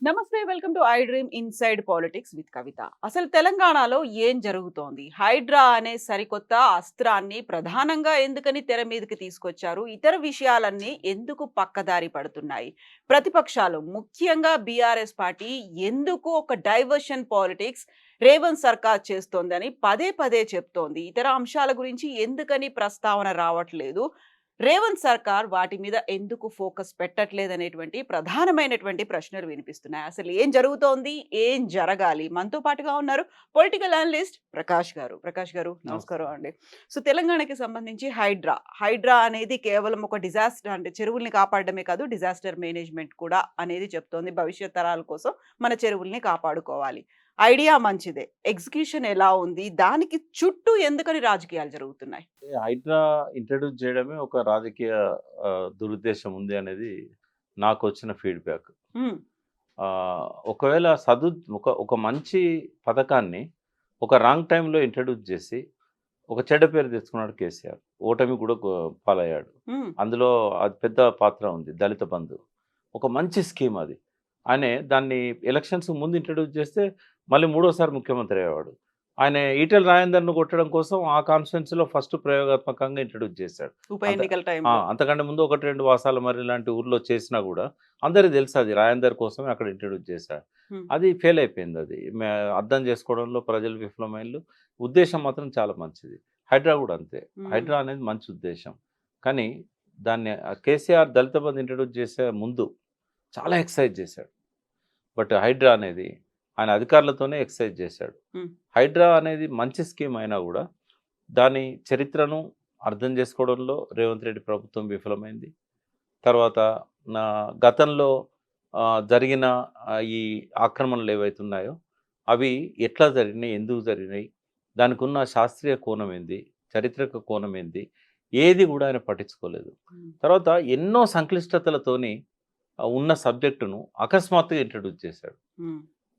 నమస్తే, welcome to iDream inside politics with Kavitha. అసలు తెలంగాణలో ఏం జరుగుతోంది? హైడ్రా అనే సరికొత్త అస్త్రాన్ని ప్రధానంగా ఎందుకని తెర మీదకి తీసుకొచ్చారు? ఇతర విషయాలన్నీ ఎందుకు పక్కదారి పడుతున్నాయి? ప్రతిపక్షాలు ముఖ్యంగా బీఆర్ఎస్ పార్టీ ఎందుకు ఒక డైవర్షన్ పాలిటిక్స్ రేవంత్ సర్కార్ చేస్తోందని పదే పదే చెప్తోంది? ఇతర అంశాల గురించి ఎందుకని ప్రస్తావన రావట్లేదు? రేవంత్ సర్కార్ వాటి మీద ఎందుకు ఫోకస్ పెట్టట్లేదనేటువంటి ప్రధానమైనటువంటి ప్రశ్నలు వినిపిస్తున్నాయి. అసలు ఏం జరుగుతోంది? ఏం జరగాలి? మనతో పాటుగా ఉన్నారు పొలిటికల్ అనలిస్ట్ ప్రకాష్ గారు. ప్రకాష్ గారు నమస్కారం అండి. సో తెలంగాణకి సంబంధించి హైడ్రా అనేది కేవలం ఒక డిజాస్టర్, అంటే చెరువుల్ని కాపాడడమే కాదు, డిజాస్టర్ మేనేజ్మెంట్ కూడా అనేది చెప్తోంది. భవిష్యత్ తరాల కోసం మన చెరువుల్ని కాపాడుకోవాలి. ఐడియా మంచిదే. ఎగ్జిక్యూషన్ ఎలా ఉంది? దానికి చుట్టూ ఎందుకని రాజకీయాలు జరుగుతున్నాయి? హైడ్రా ఇంట్రడ్యూస్ చేయడమే ఒక రాజకీయ దురుద్దేశం ఉంది అనేది నాకు వచ్చిన ఫీడ్‌బ్యాక్. హ్మ్. ఒకవేళ ఒక మంచి పథకాన్ని ఒక రాంగ్ టైమ్‌లో ఇంట్రడ్యూస్ చేసి, ఒక చెడ్డ పేరు తెచ్చుకున్నాడు కేసీఆర్. ఓటమి కూడా పాలయ్యాడు. హ్మ్. అందులో అది పెద్ద పాత్ర ఉంది. దళిత బంధు. ఒక మంచి స్కీమ్ అది. ఆయనే దాన్ని ఎలక్షన్స్ ముందు ఇంట్రడ్యూస్ చేస్తే మళ్ళీ మూడోసారి ముఖ్యమంత్రి అయ్యేవాడు. ఆయన ఈటెల రాజేందర్‌ను కొట్టడం కోసం ఆ కాన్స్టిట్యుయెన్సీలో ఫస్ట్ ప్రయోగాత్మకంగా ఇంట్రడ్యూస్ చేశాడు. ఉప అంత ఎన్నికల టైంలో. అంతకంటే ముందు 1, 2 వాసాలమర్రి లాంటి ఊర్లో చేసినా కూడా అందరికి తెలుసు అది రాజేందర్ కోసమే అక్కడ ఇంట్రడ్యూస్ చేశాడు. హ్మ్. అది ఫెయిల్ అయిపోయింది అది. అర్థం చేసుకోవడంలో ప్రజలు విఫలమైండ్రు. ఉద్దేశం మాత్రం చాలా మంచిది. హైడ్రా కూడా అంతే. హైడ్రా అనేది మంచి ఉద్దేశం. కానీ దాన్ని కేసీఆర్ దళిత బంధు ఇంట్రడ్యూస్ చేసే ముందు చాలా ఎక్సర్సైజ్ చేశాడు. బట్ హైడ్రా అనేది ఆయన అధికారులతోనే ఎక్సర్సైజ్ చేశాడు. హ్మ్. హైడ్రా అనేది మంచి స్కీమ్ అయినా కూడా దాని చరిత్రను అర్థం చేసుకోవడంలో రేవంత్ రెడ్డి ప్రభుత్వం విఫలమైంది. తర్వాత గతంలో జరిగిన ఈ ఆక్రమణలు ఏవైతున్నాయో అవి ఎట్లా జరిగినాయి, ఎందుకు జరిగినాయి, దానికి ఉన్న శాస్త్రీయ కోణం ఏంది, చారిత్రక కోణం ఏంది, ఏది కూడా ఆయన పట్టించుకోలేదు. తర్వాత ఎన్నో సంక్లిష్టతలతోని ఉన్న సబ్జెక్టును అకస్మాత్తుగా ఇంట్రడ్యూస్ చేశాడు.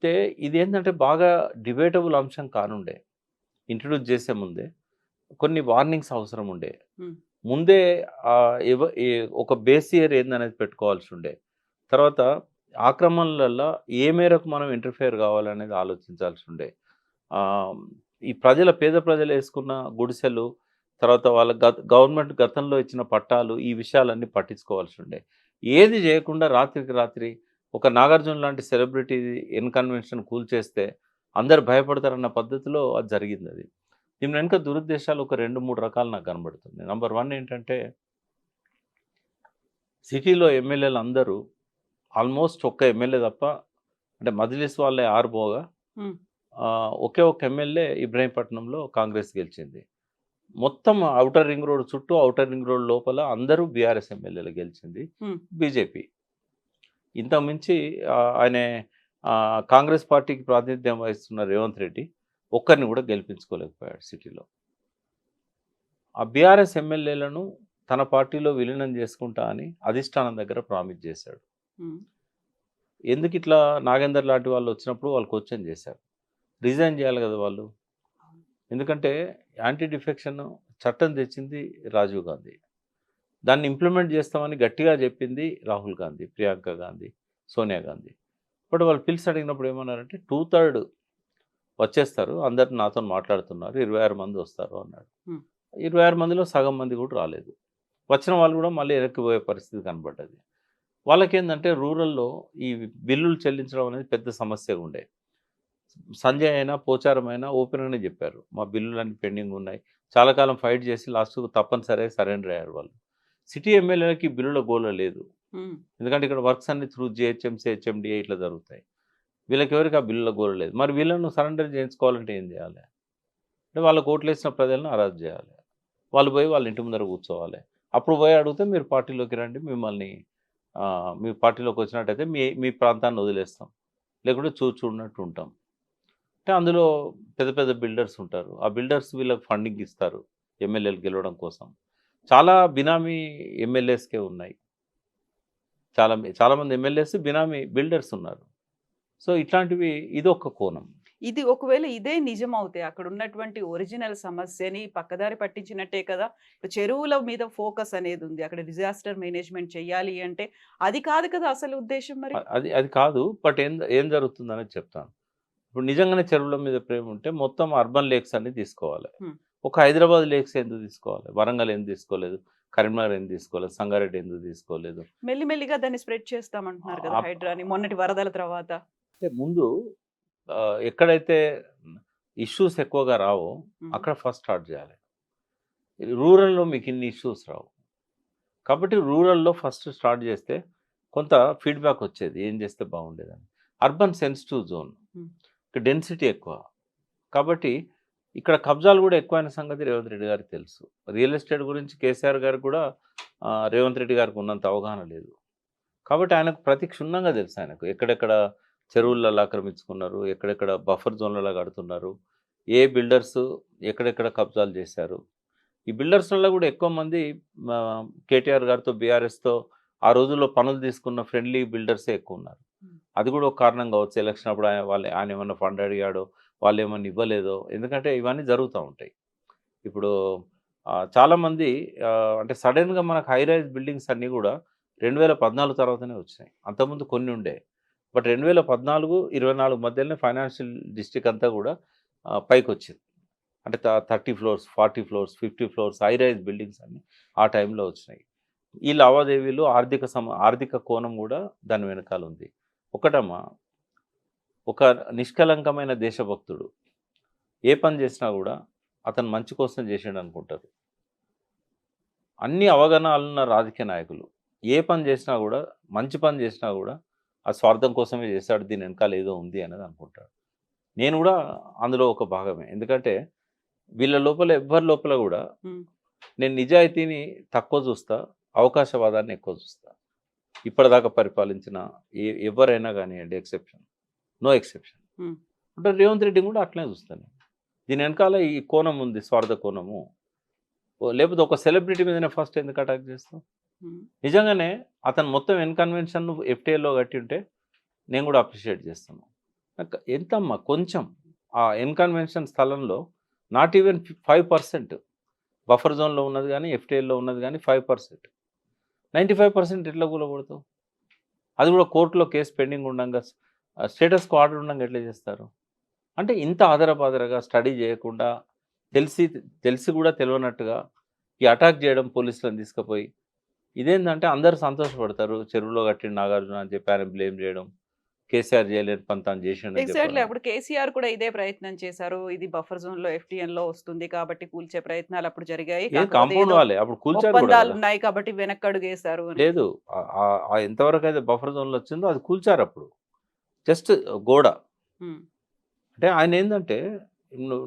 అయితే ఇదేంటంటే బాగా డిబేటబుల్ అంశం కానుండే. ఇంట్రడ్యూస్ చేసే ముందే కొన్ని వార్నింగ్స్ అవసరం ఉండే. ముందే ఒక బేస్ ఇయర్ ఏందనేది పెట్టుకోవాల్సి ఉండే. తర్వాత ఆక్రమణలల్లో ఏ మేరకు మనం ఇంటర్ఫియర్ కావాలనేది ఆలోచించాల్సి ఉండే. ఈ పేద ప్రజలు వేసుకున్న గుడిసెలు, తర్వాత వాళ్ళ గవర్నమెంట్ గతంలో ఇచ్చిన పట్టాలు, ఈ విషయాలన్నీ పట్టించుకోవాల్సి ఉండే. ఏది చేయకుండా రాత్రికి రాత్రి ఒక నాగార్జున లాంటి సెలబ్రిటీ ఇన్కన్వెన్షన్ కూల్చేస్తే అందరు భయపడతారన్న పద్ధతిలో అది జరిగింది. అది దీని వెనుక దురుద్దేశాలు ఒక 2, 3 రకాలు నాకు కనబడుతుంది. నంబర్ 1 ఏంటంటే, సిటీలో ఎమ్మెల్యేలు అందరూ ఆల్మోస్ట్ ఒక్క ఎమ్మెల్యే తప్ప, అంటే మజ్లిస్ వాళ్ళే 6 పోగా ఒకే ఒక ఎమ్మెల్యే ఇబ్రహీంపట్నంలో కాంగ్రెస్ గెలిచింది. మొత్తం ఔటర్ రింగ్ రోడ్ చుట్టూ, ఔటర్ రింగ్ రోడ్ లోపల అందరూ బీఆర్ఎస్ ఎమ్మెల్యేలు గెలిచింది బీజేపీ. ఇంతకుమించి ఆయన కాంగ్రెస్ పార్టీకి ప్రాతినిధ్యం వహిస్తున్న రేవంత్ రెడ్డి ఒక్కరిని కూడా గెలిపించుకోలేకపోయాడు సిటీలో. ఆ బీఆర్ఎస్ ఎమ్మెల్యేలను తన పార్టీలో విలీనం చేసుకుంటా అని అధిష్టానం దగ్గర ప్రామిస్ చేశాడు. ఎందుకు ఇట్లా నాగేందర్ లాంటి వాళ్ళు వచ్చినప్పుడు వాళ్ళు క్వశ్చన్ చేశారు. రిజైన్ చేయాలి కదా వాళ్ళు. ఎందుకంటే యాంటీ డిఫెక్షన్ చట్టం తెచ్చింది రాజీవ్ గాంధీ. దాన్ని ఇంప్లిమెంట్ చేస్తామని గట్టిగా చెప్పింది రాహుల్ గాంధీ, ప్రియాంక గాంధీ, సోనియా గాంధీ. బట్ వాళ్ళు పిలిచి అడిగినప్పుడు ఏమన్నారంటే 2/3 వచ్చేస్తారు, అందరు నాతో మాట్లాడుతున్నారు, 26 మంది వస్తారు అన్నాడు. 26 మందిలో సగం మంది కూడా రాలేదు. వచ్చిన వాళ్ళు కూడా మళ్ళీ వెనక్కిపోయే పరిస్థితి కనబడ్డది. వాళ్ళకేందంటే రూరల్లో ఈ బిల్లులు చెల్లించడం అనేది పెద్ద సమస్యగా ఉండే. సంజయ్ అయినా, పోచారం అయినా ఓపెన్గానే చెప్పారు, మా బిల్లులన్నీ పెండింగ్ ఉన్నాయి. చాలా కాలం ఫైట్ చేసి లాస్ట్కు తప్పనిసరిగా సరెండర్ అయ్యారు వాళ్ళు. సిటీ ఎమ్మెల్యేలకి బిల్లుల గోల లేదు. ఎందుకంటే ఇక్కడ వర్క్స్ అన్ని త్రూ జిహెచ్ఎంసీ, హెచ్ఎండిఏ ఇట్లా జరుగుతాయి. వీళ్ళకి ఎవరికి ఆ బిల్లుల గోల లేదు. మరి వీళ్ళను సరెండర్ చేయించుకోవాలంటే ఏం చేయాలి? అంటే వాళ్ళకు ఓట్లు వేసిన ప్రజలను అరెస్ట్ చేయాలి. వాళ్ళు పోయి వాళ్ళ ఇంటి ముందర కూర్చోవాలి. అప్పుడు పోయి అడిగితే మీరు పార్టీలోకి రండి, మిమ్మల్ని మీ పార్టీలోకి వచ్చినట్టయితే మీ ప్రాంతాన్ని వదిలేస్తాం, లేకుంటే చూడనట్టు ఉంటాం. అంటే అందులో పెద్ద పెద్ద బిల్డర్స్ ఉంటారు. ఆ బిల్డర్స్ వీళ్ళకి ఫండింగ్ ఇస్తారు ఎమ్మెల్యేలు గెలవడం కోసం. చాలా బినామీ ఎమ్మెల్యేస్కే ఉన్నాయి. చాలామంది ఎమ్మెల్యేస్ బినామీ బిల్డర్స్ ఉన్నారు. సో ఇట్లాంటివి ఇదొక కోణం. ఇది ఒకవేళ ఇదే నిజమవుతే అక్కడ ఉన్నటువంటి ఒరిజినల్ సమస్యని పక్కదారి పట్టించినట్టే కదా! ఇప్పుడు చెరువుల మీద ఫోకస్ అనేది ఉంది. అక్కడ డిజాస్టర్ మేనేజ్‌మెంట్ చేయాలి అంటే అది కాదు కదా అసలు ఉద్దేశ్యం మరి? అది అది కాదు. బట్ ఏం ఏం జరుగుతుందనేది చెప్తాను. ఇప్పుడు నిజంగానే చెరువుల మీద ప్రేమ ఉంటే మొత్తం అర్బన్ లేక్స్ అన్నీ తీసుకోవాలి. హ్మ్. ఒక హైదరాబాద్ లేక్స్ ఎందుకు తీసుకోవాలి? వరంగల్ ఎందుకు తీసుకోలేదు? కరీంనగర్ ఎందుకు తీసుకోలేదు? సంగారెడ్డి ఎందుకు తీసుకోలేదు? మెల్లిమెల్లిగా దాన్ని స్ప్రెడ్ చేస్తామంటున్నారు కదా! ఆప్ హైడ్రాని మొన్నటి వరదల తర్వాత. అంటే ముందు ఎక్కడైతే ఇష్యూస్ ఎక్కువగా రావో హ్మ్. అక్కడ ఫస్ట్ స్టార్ట్ చేయాలి. రూరల్‌లో మీకు ఇన్ని ఇష్యూస్ రావు. కాబట్టి రూరల్‌లో ఫస్ట్ స్టార్ట్ చేస్తే కొంత ఫీడ్‌బ్యాక్ వచ్చేది. ఏం చేస్తే బాగుండేదని. Urban sensitive zone. హ్మ్. ఇక్కడ డెన్సిటీ ఎక్కువ. కాబట్టి ఇక్కడ కబ్జాలు కూడా ఎక్కువైన సంగతి రేవంత్ రెడ్డి గారికి తెలుసు. రియల్ ఎస్టేట్ గురించి కేసీఆర్ గారికి కూడా రేవంత్ రెడ్డి గారికి ఉన్నంత అవగాహన లేదు. కాబట్టి ఆయనకు ప్రతి క్షుణ్ణంగా తెలుసు ఆయనకు. ఎక్కడెక్కడ చెరువులలో ఆక్రమించుకున్నారు, ఎక్కడెక్కడ బఫర్ జోన్లలో కడుతున్నారు, ఏ బిల్డర్స్ ఎక్కడెక్కడ కబ్జాలు చేశారు. ఈ బిల్డర్స్‌లలో కూడా ఎక్కువ మంది కేటీఆర్ గారితో, బీఆర్ఎస్‌తో ఆ రోజుల్లో పనులు తీసుకున్న ఫ్రెండ్లీ బిల్డర్సే ఎక్కువున్నారు. హ్మ్. అది కూడా ఒక కారణం కావచ్చు. ఎలక్షన్ అప్పుడు ఆయన ఏమన్నా ఫండ్ అడిగాడో, వాళ్ళేమన్నా ఇవ్వలేదో. ఎందుకంటే ఇవన్నీ జరుగుతా ఉంటాయి. ఇప్పుడు చాలామంది అంటే సడెన్‌గా మనకు హై రైజ్ బిల్డింగ్స్ అన్నీ కూడా 2014 తర్వాతనే వచ్చినాయి. అంతకుముందు కొన్ని ఉండే. బట్ 2014, 24 మధ్యలోనే ఫైనాన్షియల్ డిస్ట్రిక్ట్ అంతా కూడా పైకొచ్చింది. అంటే 30 floors, 40 floors, 50 floors high rise buildings అన్నీ ఆ టైంలో వచ్చినాయి. ఈ లావాదేవీలు ఆర్థిక కోణం కూడా దాని వెనకాల ఉంది. ఒకటమ్మా, ఒక నిష్కలంకమైన దేశభక్తుడు ఏ పని చేసినా కూడా అతను మంచి కోసం చేసిండు అనుకుంటారు. అన్ని అవగాహనలున్న రాజకీయ నాయకులు ఏ పని చేసినా కూడా, మంచి పని చేసినా కూడా ఆ స్వార్థం కోసమే చేశాడు, దీని వెనకాల ఏదో ఉంది అనేది అనుకుంటాడు. నేను కూడా అందులో ఒక భాగమే. ఎందుకంటే వీళ్ళ లోపల ఎవ్వరి లోపల కూడా హ్మ్. నేను నిజాయితీని తక్కువ చూస్తా, అవకాశవాదాన్ని ఎక్కువ చూస్తా. ఇప్పటిదాకా పరిపాలించిన ఎవరైనా కానివ్వండి, నో ఎక్సెప్షన్. హ్మ్. అంటే రేవంత్ రెడ్డిని కూడా అట్లనే చూస్తాను. దీని వెనకాల ఈ కోణం ఉంది, స్వార్థ కోణము. లేకపోతే ఒక సెలబ్రిటీ మీదనే ఫస్ట్ ఎందుకు అటాక్ చేస్తాం? హ్మ్. నిజంగానే అతను మొత్తం ఎన్కన్వెన్షన్ ఎఫ్టీఏలో కట్టి ఉంటే నేను కూడా అప్రిషియేట్ చేస్తాను. ఎంతమ్మా కొంచెం ఆ ఎన్కన్వెన్షన్ స్థలంలో నాట్ ఈవెన్ 5% బఫర్ జోన్లో ఉన్నది కానీ, ఎఫ్టీఏలో ఉన్నది కానీ 5%. 95% ఎట్లా కూలగొడతావు? అది కూడా కోర్టులో కేసు పెండింగ్ ఉండంగా, స్టేటస్‌కో ఆర్డర్ ఉండంగా ఎట్లా చేస్తారు? అంటే ఇంత ఆదరబాదరగా స్టడీ చేయకుండా, తెలిసి తెలిసి కూడా తెలవనట్టుగా ఈ అటాక్ చేయడం, పోలీసులను తీసుకుపోయి, ఇదేందంటే అందరూ సంతోషపడతారు. చెరువులో కట్టిండు నాగార్జున అని చెప్పి ఆయన బ్లేమ్ చేయడం. కేసీఆర్ చేయలేని పని తాను చేసిండని ఎగ్జాక్ట్‌లీ. చెప్పడం. అప్పుడు కేసీఆర్ కూడా ఇదే ప్రయత్నం చేశారు. ఇది బఫర్ జోన్‌లో ఎఫ్‌టీఎన్‌లో వస్తుంది కాబట్టి కూల్చే ప్రయత్నాలు అప్పుడు జరిగాయి. ఏది కాకపోతే కాంపౌండ్ ఏదో వాళ్ళే. అప్పుడు కూల్చారు కూడా కదా! ఒప్పందాలున్నాయి కాబట్టి వెనక్కడుగేశారు అని. లేదు. ఎంతవరకైతే బఫర్ జోన్‌లో వచ్చిందో అది కూల్చారప్పుడు. జస్ట్ గోడ. హ్మ్. అంటే ఆయనేందంటే నువ్వు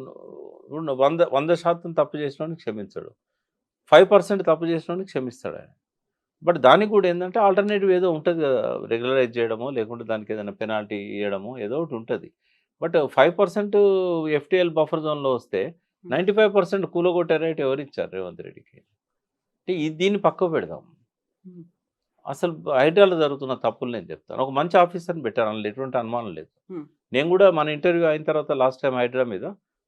నువ్వు 100% తప్పు చేసినోడిని క్షమించడు. 5% తప్పు చేసినోడిని క్షమిస్తాడాయన. బట్ దానికి కూడా ఏందంటే ఆల్టర్‌నేటివ్ ఏదో ఉంటది కదా! రెగ్యులరైజ్ చేయడమో, లేకుంటే దానికి ఏదైనా పెనాల్టీ ఇయ్యడమో ఏదో ఒకటి ఉంటది. బట్ 5% ఎఫ్టీఎల్ బఫర్ జోన్‌లో వస్తే హ్మ్. 95% కూలగొట్టే రైట్ ఎవరిచ్చారు రేవంత్ రెడ్డికి? అంటే దీన్ని పక్కకు పెడదాం. హ్మ్. అసలు హైడ్రాలో జరుగుతున్న తప్పులు నేను చెప్తాను. ఒక మంచి ఆఫీసర్‌ని పెట్టారు. అందులో ఎటువంటి అనుమానం లేదు. హ్మ్. నేను కూడా మన ఇంటర్వ్యూ అయిన తర్వాత లాస్ట్ టైమ్ హైడ్రా మీద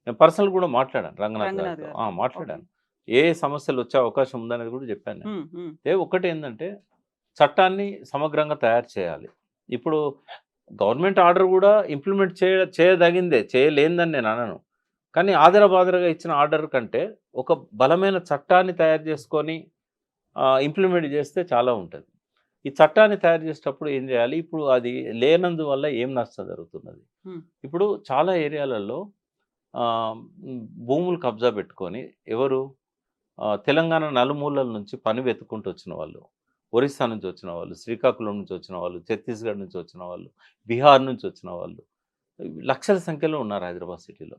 నేను పర్సనల్‌గా కూడా మాట్లాడాను రంగనాథ్ రంగనాథ్ గారితో. గారితో. ఓకే. మాట్లాడాను. ఏ సమస్యలు వచ్చే అవకాశం ఉందనేది కూడా చెప్పాను నేను. హ్మ్. హ్మ్. ఒకటేందంటే చట్టాన్ని సమగ్రంగా తయారు చేయాలి. ఇప్పుడు గవర్నమెంట్ ఆర్డర్ కూడా ఇంప్లిమెంట్ చేయదగిందే. చేయలేనిదని నేను అనను. కానీ ఆదరబాదరగా ఇచ్చిన ఆర్డర్ కంటే ఒక బలమైన చట్టాన్ని తయారు చేసుకొని ఇంప్లిమెంట్ చేస్తే చాలా ఉంటది. ఈ చట్టాన్ని తయారు చేసేటప్పుడు ఏం చేయాలి? ఇప్పుడు అది లేనందువల్ల ఏం నష్టం జరుగుతున్నది? హ్మ్. ఇప్పుడు చాలా ఏరియాలలో భూములు కబ్జా పెట్టుకొని ఎవరు తెలంగాణ నలుమూలల నుంచి పని వెతుక్కుంటూ వచ్చిన వాళ్ళు, ఒరిస్సా నుంచి వచ్చిన వాళ్ళు, శ్రీకాకుళం నుంచి వచ్చిన వాళ్ళు, ఛత్తీస్‌గఢ్ నుంచి వచ్చిన వాళ్ళు, బీహార్ నుంచి వచ్చిన వాళ్ళు, లక్షల సంఖ్యలో ఉన్నారు హైదరాబాద్ సిటీలో.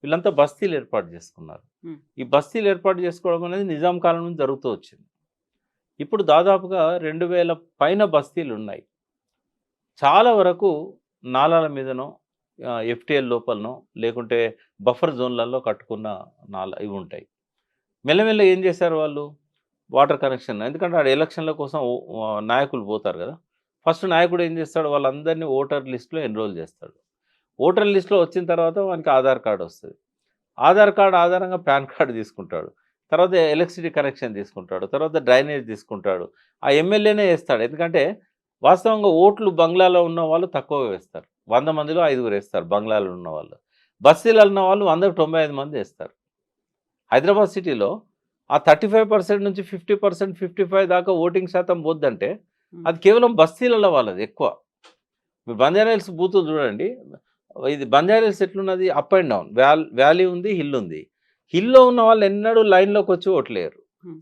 వీళ్ళంతా బస్తీలు ఏర్పాటు చేసుకున్నారు. హ్మ్. ఈ బస్తీలు ఏర్పాటు చేసుకోవడం అనేది నిజాం కాలం నుంచి జరుగుతూ వచ్చింది. ఇప్పుడు దాదాపుగా 2000 పైన బస్తీలున్నాయి. చాలా వరకు నాలాల మీదనో, ఎఫ్టీఎల్ లోపలనో, లేకుంటే బఫర్ జోన్‌లలో కట్టుకున్న ఇవి ఉంటాయి. మెల్లమెల్లగా ఏం చేశారు వాళ్ళు? వాటర్ కనెక్షన్, ఎందుకంటే ఆడ ఎలక్షన్‌ల కోసం నాయకులు పోతారు గదా! ఫస్ట్ నాయకుడు ఏం చేస్తాడు? వాళ్ళందరినీ ఓటర్ లిస్ట్‌లో ఎన్రోల్ చేస్తాడు. ఓటర్ లిస్ట్లో వచ్చిన తర్వాత వానికి ఆధార్ కార్డు వస్తుంది. ఆధార్ కార్డు ఆధారంగా పాన్ కార్డు తీసుకుంటాడు. తర్వాత ఎలక్ట్రిసిటీ కనెక్షన్ తీసుకుంటాడు. తర్వాత డ్రైనేజ్ తీసుకుంటాడు. ఆ ఎమ్మెల్యేనే వేస్తాడు. ఎందుకంటే వాస్తవంగా ఓట్లు బంగ్లాలో ఉన్న వాళ్ళు తక్కువగా వేస్తారు. 100 మందిలో 5గురు వేస్తారు బంగ్లాలో ఉన్నవాళ్ళు. బస్తీలలో ఉన్న వాళ్ళు 100కి 95 మంది వేస్తారు. హైదరాబాద్ సిటీలో ఆ 35% నుంచి 50%, 55 దాకా ఓటింగ్ శాతం పోద్దంటే అది కేవలం బస్తీలలో వాళ్ళది ఎక్కువ. మీరు బంజారాహిల్స్ బూతులు చూడండి. ఇది బంజారాహిల్స్ ఎట్లున్నది, అప్ అండ్ డౌన్, వ్యాలీ ఉంది, హిల్ ఉంది. హిల్లో ఉన్న వాళ్ళు ఎన్నడూ లైన్లోకి వచ్చి ఓట్లేయరు.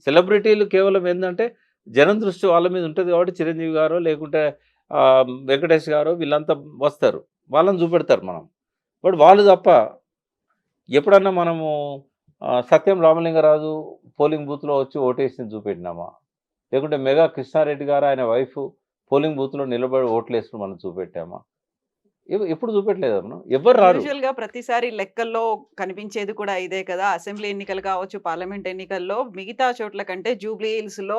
సెలబ్రిటీలు కేవలం ఏంటంటే జనం దృష్టి వాళ్ళ మీద ఉంటుంది కాబట్టి చిరంజీవి గారో లేకుంటే వెంకటేష్ గారో వీళ్ళంతా వస్తారు, వాళ్ళని చూపెడతారు మనం. బట్ వాళ్ళు తప్ప ఎప్పుడన్నా మనము సత్యం రామలింగరాజు పోలింగ్ బూత్లో వచ్చి ఓటేసి చూపెట్టినామా, లేకుంటే మెగా కృష్ణారెడ్డి గారు ఆయన వైఫ్ పోలింగ్ బూత్లో నిలబడి ఓట్లేసుకుని మనం చూపెట్టామా? ఎప్పుడు చూపెట్టలేదు మనం. ఎవరు రారు. యూజువల్ గా ప్రతిసారి లెక్కల్లో కనిపించేది కూడా ఇదే కదా. అసెంబ్లీ ఎన్నికలు కావచ్చు, పార్లమెంట్ ఎన్నికల్లో మిగతా చోట్ల కంటే జూబ్లీ హిల్స్ లో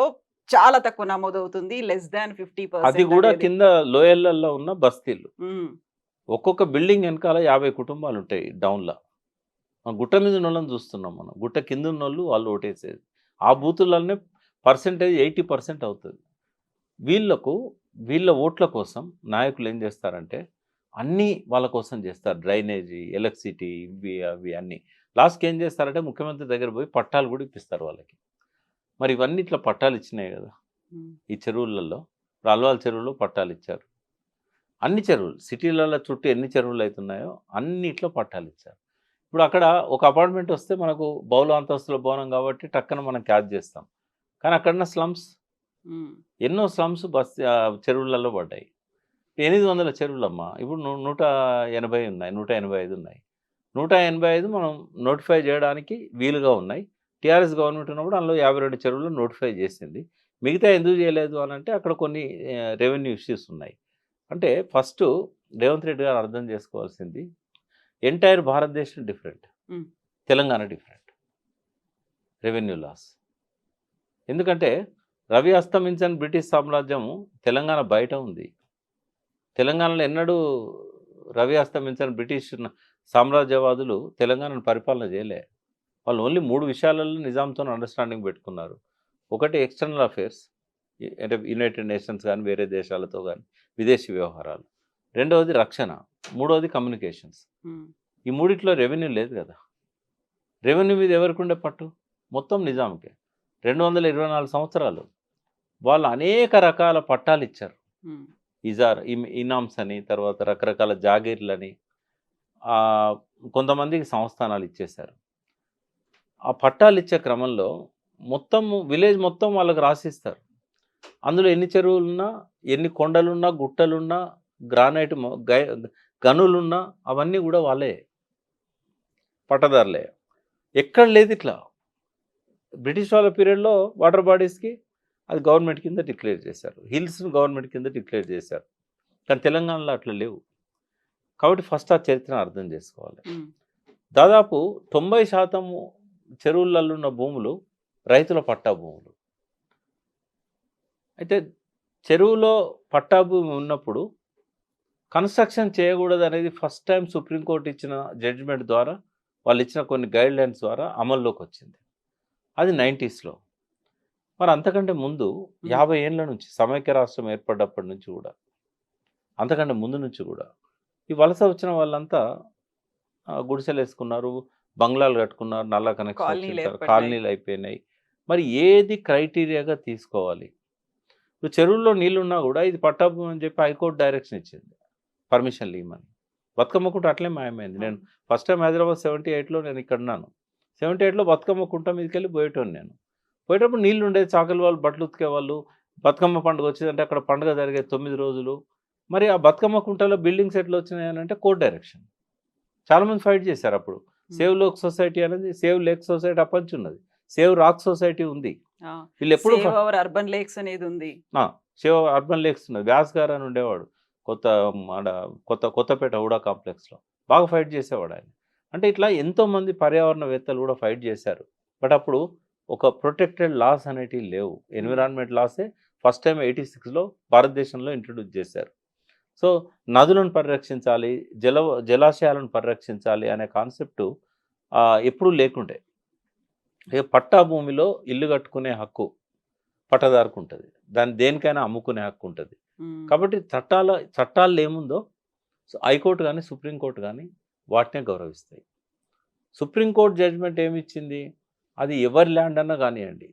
చాలా తక్కువ నమోదవుతుంది. లెస్ దాన్ అది 50% కూడా అనేది. కింద లోయర్లలో ఉన్న బస్తీలు. ఒక్కొక్క బిల్డింగ్ వెనకాల 50 కుటుంబాలు ఉంటాయి డౌన్లో. గుట్ట మీద ఉన్న వాళ్ళని చూస్తున్నాం మనం. గుట్ట కింద ఉన్న వాళ్ళు ఓటేసేది. ఆ బూతులనే పర్సెంటేజ్ 80% అవుతుంది. వీళ్ళ ఓట్ల కోసం నాయకులు ఏం చేస్తారంటే అన్నీ వాళ్ళ కోసం చేస్తారు. డ్రైనేజీ, ఎలక్ట్రిసిటీ, ఇవి అవి అన్నీ. లాస్ట్కి ఏం చేస్తారంటే ముఖ్యమంత్రి దగ్గర పోయి పట్టాలు కూడా ఇప్పిస్తారు వాళ్ళకి. మరి ఇవన్నీ ఇట్లా పట్టాలు ఇచ్చినాయి కదా ఈ చెరువులలో. ఇప్పుడు అల్వాల్ చెరువులో పట్టాలు ఇచ్చారు. అన్ని చెరువులు సిటీలలో చుట్టూ ఎన్ని చెరువులు అవుతున్నాయో అన్నిట్లో పట్టాలు ఇచ్చారు. ఇప్పుడు అక్కడ ఒక అపార్ట్మెంట్ వస్తే మనకు బహుళ అంతస్తుల భవనం కాబట్టి టక్కన మనం క్యాచ్ చేస్తాం. కానీ అక్కడున్న స్లమ్స్, ఎన్నో స్లమ్స్ చెరువులలో పడ్డాయి. 800 చెరువులమ్మా. ఇప్పుడు 180 ఉన్నాయి, 185 ఉన్నాయి. 185 మనం నోటిఫై చేయడానికి వీలుగా ఉన్నాయి. టీఆర్ఎస్ గవర్నమెంట్ ఉన్నప్పుడు అందులో 52 చెరువులు నోటిఫై చేసింది. మిగతా ఎందుకు చేయలేదు అని అంటే అక్కడ కొన్ని రెవెన్యూ ఇష్యూస్ ఉన్నాయి. అంటే ఫస్ట్ రేవంత్ రెడ్డి గారు అర్థం చేసుకోవాల్సింది entire Bharatadesam different, Telangana different revenue loss. ఎందుకంటే రవి అస్తమించని బ్రిటిష్ సామ్రాజ్యం తెలంగాణ బయట ఉంది. తెలంగాణలో ఎన్నడూ రవి అస్తమించని బ్రిటిష్ సామ్రాజ్యవాదులు తెలంగాణను పరిపాలన చేయలే. వాళ్ళు ఓన్లీ 3 విషయాలలో నిజాంతో అండర్స్టాండింగ్ పెట్టుకున్నారు. ఒకటి ఎక్స్టర్నల్ అఫేర్స్, అంటే యునైటెడ్ నేషన్స్ కానీ వేరే దేశాలతో కానీ విదేశీ వ్యవహారాలు. రెండవది రక్షణ, మూడవది కమ్యూనికేషన్స్. ఈ మూడిట్లో రెవెన్యూ లేదు కదా. రెవెన్యూ మీద ఎవరికి ఉండే పట్టు? మొత్తం నిజాంకే. 224 సంవత్సరాలు వాళ్ళు అనేక రకాల పట్టాలు ఇచ్చారు. ఇనామ్స్ అని, తర్వాత రకరకాల జాగీర్లని, కొంతమందికి సంస్థానాలు ఇచ్చేశారు. ఆ పట్టాలు ఇచ్చే క్రమంలో మొత్తం విలేజ్ మొత్తం వాళ్ళకి రాసిస్తారు. అందులో ఎన్ని చెరువులున్నా, ఎన్ని కొండలున్నా, గుట్టలున్నా, గ్రానైట్ గనులున్నా అవన్నీ కూడా వాళ్ళే పట్టదారులే. ఎక్కడ లేదు ఇట్లా. బ్రిటిష్ వాళ్ళ పీరియడ్లో వాటర్ బాడీస్కి అది గవర్నమెంట్ కింద డిక్లేర్ చేశారు, హిల్స్ని గవర్నమెంట్ కింద డిక్లేర్ చేశారు. కానీ తెలంగాణలో అట్లా లేవు. కాబట్టి ఫస్ట్ ఆ చరిత్రను అర్థం చేసుకోవాలి. దాదాపు 90% చెరువులలో ఉన్న భూములు రైతుల పట్టా భూములు. అయితే చెరువులో పట్టా భూమి ఉన్నప్పుడు కన్స్ట్రక్షన్ చేయకూడదు అనేది ఫస్ట్ టైం సుప్రీంకోర్టు ఇచ్చిన జడ్జిమెంట్ ద్వారా, వాళ్ళు ఇచ్చిన కొన్ని గైడ్ లైన్స్ ద్వారా అమల్లోకి వచ్చింది. అది 90స్లో. మరి అంతకంటే ముందు 50 ఏళ్ళ నుంచి సమైక్య రాష్ట్రం ఏర్పడ్డప్పటి నుంచి కూడా, అంతకంటే ముందు నుంచి కూడా ఈ వలస వచ్చిన వాళ్ళంతా గుడిసెలు వేసుకున్నారు, బంగ్లాలు కట్టుకున్నారు, నల్ల కనెక్షన్, కాలనీలు అయిపోయినాయి. మరి ఏది క్రైటీరియాగా తీసుకోవాలి? ఇప్పుడు చెరువుల్లో నీళ్ళున్నా కూడా ఇది పట్టాభూమి అని చెప్పి హైకోర్టు డైరెక్షన్ ఇచ్చింది, పర్మిషన్లు ఇవ్వమని. బతుకమ్మ కుంట అట్లే మాయమైంది. నేను ఫస్ట్ టైం హైదరాబాద్ 78లో నేను ఇక్కడ ఉన్నాను. 78లో బతుకమ్మ కుంట మీదకి వెళ్ళి పోయేటోను. నేను పోయేటప్పుడు నీళ్ళు ఉండేది, చాకలి వాళ్ళు బట్టలు ఉతికేవాళ్ళు. బతుకమ్మ పండుగ వచ్చేదంటే అక్కడ పండుగ జరిగేది 9 రోజులు. మరి ఆ బతుకమ్మ కుంటలో బిల్డింగ్స్ ఎట్లా వచ్చినాయి అంటే కోర్ట్ డైరెక్షన్. చాలామంది ఫైట్ చేశారు అప్పుడు. సేవ్ లోక్ సొసైటీ అనేది సేవ్ లేక్ సొసైటీ అప్పంచి ఉన్నది, సేవ్ రాక్ సొసైటీ ఉంది. వీళ్ళు ఎప్పుడు అర్బన్ లేక్స్ అనేది ఉంది, సేవ్ అర్బన్ లేక్స్ ఉన్నది. వ్యాస్ గారు అని ఉండేవాడు కొత్తపేట హుడా కాంప్లెక్స్లో, బాగా ఫైట్ చేసేవాడు ఆయన. అంటే ఇట్లా ఎంతోమంది పర్యావరణవేత్తలు కూడా ఫైట్ చేశారు. బట్ అప్పుడు ఒక ప్రొటెక్టెడ్ లాస్ అనేటివి లేవు. ఎన్విరాన్మెంట్ లాసే ఫస్ట్ టైం 86లో భారతదేశంలో ఇంట్రడ్యూస్ చేశారు. సో నదులను పరిరక్షించాలి, జలాశయాలను పరిరక్షించాలి అనే కాన్సెప్టు ఎప్పుడూ లేకుండే. ఇక పట్టా భూమిలో ఇల్లు కట్టుకునే హక్కు పట్టదారుకు ఉంటుంది, దాన్ని దేనికైనా అమ్ముకునే హక్కు ఉంటుంది. కాబట్టి చట్టాల్లో ఏముందో హైకోర్టు కానీ సుప్రీంకోర్టు కానీ వాటినే గౌరవిస్తాయి. సుప్రీంకోర్టు జడ్జిమెంట్ ఏమి ఇచ్చింది, అది ఎవరి ల్యాండ్ అన్నా కానివ్వండి,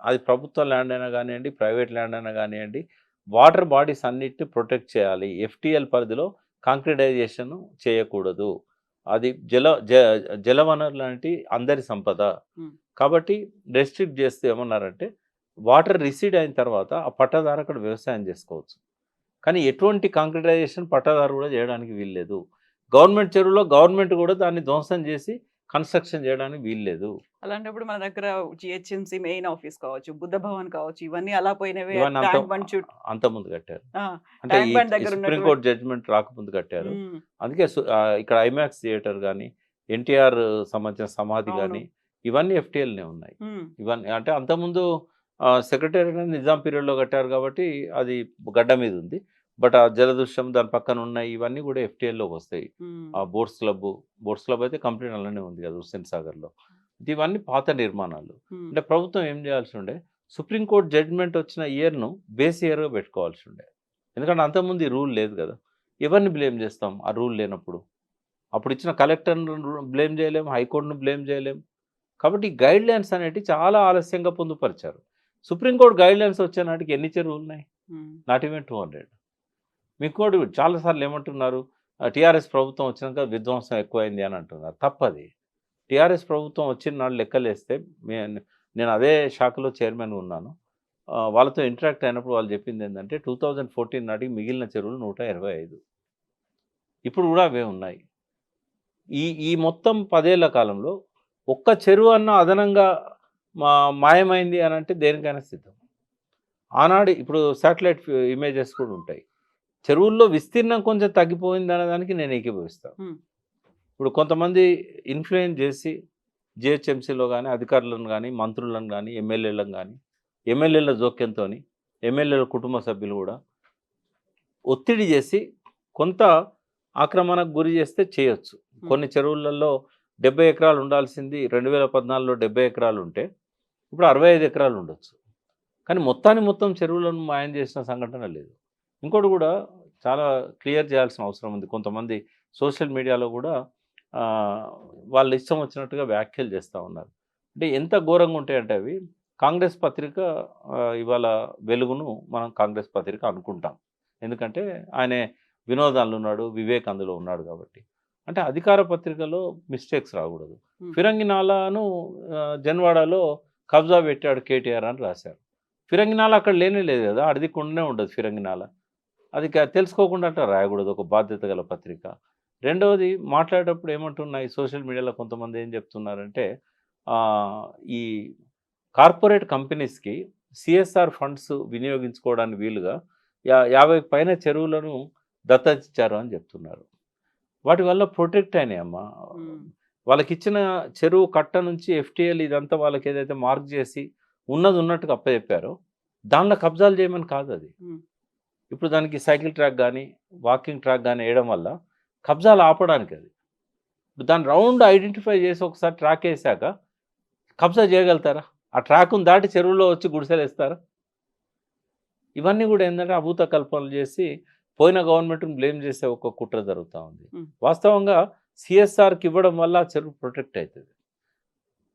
అది ప్రభుత్వ ల్యాండ్ అయినా కానివ్వండి, ప్రైవేట్ ల్యాండ్ అయినా కానివ్వండి, వాటర్ బాడీస్ అన్నిటిని ప్రొటెక్ట్ చేయాలి. ఎఫ్టీఎల్ పరిధిలో కాంక్రిటైజేషన్ చేయకూడదు. అది జలవనరులు లాంటి అందరి సంపద. కాబట్టి రెస్ట్రిక్ట్ చేస్తే ఏమన్నారంటే వాటర్ రిసీడ్ అయిన తర్వాత ఆ పట్టాదారు అక్కడ వ్యవసాయం చేసుకోవచ్చు. కానీ ఎటువంటి కాంక్రిటైజేషన్ పట్టాదారు కూడా చేయడానికి వీల్లేదు. గవర్నమెంట్ చెరువులో గవర్నమెంట్ కూడా దాన్ని ధ్వంసం చేసి కన్స్ట్రక్షన్ చేయడానికి వీల్లేదు. అలాంటప్పుడు మన దగ్గర జిహెచ్ఎంసీ మెయిన్ ఆఫీస్ కావచ్చు, బుద్ధ భవన్ కావచ్చు, ఇవన్నీ అలా పోయినవే. ఇవన్నీ ట్యాంక్ బండ్ చుట్టూ అంత ముందు కట్టారు. అంటే ట్యాంక్ బండ్ దగ్గర సుప్రీంకోర్టు జడ్జిమెంట్ రాకముందు కట్టారు. అందుకే ఇక్కడ ఐమాక్స్ థియేటర్ కానీ, ఎన్టీఆర్ సంబంధించిన సమాధి కానీ ఇవన్నీ ఎఫ్టీఎల్నే ఉన్నాయి. ఇవన్నీ అంటే అంతకుముందు సెక్రటేరియట్ నిజాం పీరియడ్లో కట్టారు కాబట్టి అది గడ్డ మీద ఉంది. బట్ ఆ జలదృశ్యం దాని పక్కన ఉన్నాయి, ఇవన్నీ కూడా ఎఫ్టీఎల్లోకి వస్తాయి. ఆ బోట్స్ క్లబ్ అయితే కంప్లీట్ అలానే ఉంది కదా హుస్సేన్ సాగర్లో. ఇవన్నీ పాత నిర్మాణాలు. అంటే ప్రభుత్వం ఏం చేయాల్సి ఉండే, సుప్రీంకోర్టు జడ్జిమెంట్ వచ్చిన ఇయర్ను బేస్ ఇయర్గా పెట్టుకోవాల్సి ఉండే. ఎందుకంటే అంతకుముందు ఈ రూల్ లేదు కదా. ఎవరిని బ్లేమ్ చేస్తాం ఆ రూల్ లేనప్పుడు? అప్పుడు ఇచ్చిన కలెక్టర్ను బ్లేమ్ చేయలేం, హైకోర్టును బ్లేమ్ చేయలేం. కాబట్టి ఈ గైడ్ లైన్స్ అనేవి చాలా ఆలస్యంగా పొందుపరిచారు. సుప్రీంకోర్టు గైడ్ లైన్స్ వచ్చే నాటికి ఎన్ని చెరువులు ఉన్నాయి? Not even 200. మీకు కూడా చాలాసార్లు ఏమంటున్నారు, టీఆర్ఎస్ ప్రభుత్వం వచ్చినాక విధ్వంసం ఎక్కువైంది అని అంటున్నారు. తప్పది. టీఆర్ఎస్ ప్రభుత్వం వచ్చిన నాడు లెక్కలేస్తే నేను అదే శాఖలో చైర్మన్ ఉన్నాను. వాళ్ళతో ఇంటరాక్ట్ అయినప్పుడు వాళ్ళు చెప్పింది ఏంటంటే 2014 నాటికి మిగిలిన చెరువులు 125. ఇప్పుడు కూడా అవే ఉన్నాయి. ఈ మొత్తం 10 ఏళ్ల కాలంలో ఒక్క చెరువు అన్న అదనంగా మాయమైంది అని అంటే దేనికైనా సిద్ధం. ఆనాడు ఇప్పుడు శాటిలైట్ ఇమేజెస్ కూడా ఉంటాయి. చెరువుల్లో విస్తీర్ణం కొంచెం తగ్గిపోయింది అనేదానికి నేను ఏకీభవిస్తాను. ఇప్పుడు కొంతమంది ఇన్ఫ్లుయెన్స్ చేసి జిహెచ్ఎంసీలో కానీ అధికారులను కానీ మంత్రులను కానీ ఎమ్మెల్యేలను కానీ ఎమ్మెల్యేల జోక్యంతో ఎమ్మెల్యేల కుటుంబ సభ్యులు కూడా ఒత్తిడి చేసి కొంత ఆక్రమణకు గురి చేస్తే చేయొచ్చు. కొన్ని చెరువులలో 70 ఎకరాలు ఉండాల్సింది 2014లో 70 ఎకరాలు ఉంటే ఇప్పుడు 65 ఎకరాలు ఉండొచ్చు. కానీ మొత్తం చెరువులను మాయం చేసిన సంఘటన లేదు. ఇంకోటి కూడా చాలా క్లియర్ చేయాల్సిన అవసరం ఉంది. కొంతమంది సోషల్ మీడియాలో కూడా వాళ్ళు ఇష్టం వచ్చినట్టుగా వ్యాఖ్యలు చేస్తూ ఉన్నారు. అంటే ఎంత ఘోరంగా ఉంటాయంటే అవి. కాంగ్రెస్ పత్రిక ఇవాళ వెలుగును మనం కాంగ్రెస్ పత్రిక అనుకుంటాం, ఎందుకంటే ఆయన వినోదాలు ఉన్నాడు, వివేక్ అందులో ఉన్నాడు కాబట్టి. అంటే అధికార పత్రికలో మిస్టేక్స్ రాకూడదు. ఫిరంగినాలాను జన్వాడలో కబ్జా పెట్టాడు కేటీఆర్ అని రాశారు. ఫిరంగినాల అక్కడ లేనే లేదు కదా, అడిదికుండానే ఉండదు ఫిరంగినాల. అది తెలుసుకోకుండా అట్లా రాయకూడదు ఒక బాధ్యత గల పత్రిక. రెండవది మాట్లాడేటప్పుడు ఏమంటున్నాయి సోషల్ మీడియాలో కొంతమంది ఏం చెప్తున్నారంటే ఈ కార్పొరేట్ కంపెనీస్కి సిఎస్ఆర్ ఫండ్స్ వినియోగించుకోవడానికి వీలుగా 50 పైన చెరువులను దత్తతిచ్చారు అని చెప్తున్నారు. వాటి వల్ల ప్రొటెక్ట్ అయినాయమ్మా. వాళ్ళకి ఇచ్చిన చెరువు కట్ట నుంచి ఎఫ్టీఎల్ ఇదంతా వాళ్ళకి ఏదైతే మార్క్ చేసి ఉన్నది ఉన్నట్టుగా అప్పచెప్పారో దానిలో కబ్జాలు చేయమని కాదు అది. ఇప్పుడు దానికి సైకిల్ ట్రాక్ కానీ వాకింగ్ ట్రాక్ కానీ వేయడం వల్ల కబ్జాలు ఆపడానికి అది. ఇప్పుడు దాని రౌండ్ ఐడెంటిఫై చేసి ఒకసారి ట్రాక్ వేసాక కబ్జా చేయగలుగుతారా? ఆ ట్రాక్ను దాటి చెరువులో వచ్చి గుడిసెలు వేస్తారా? ఇవన్నీ కూడా ఏంటంటే అభూత కల్పనలు చేసి పోయిన గవర్నమెంట్ని బ్లేమ్ చేసే ఒక కుట్ర జరుగుతూ ఉంది. వాస్తవంగా సిఎస్ఆర్కి ఇవ్వడం వల్ల చెరువు ప్రొటెక్ట్ అవుతుంది.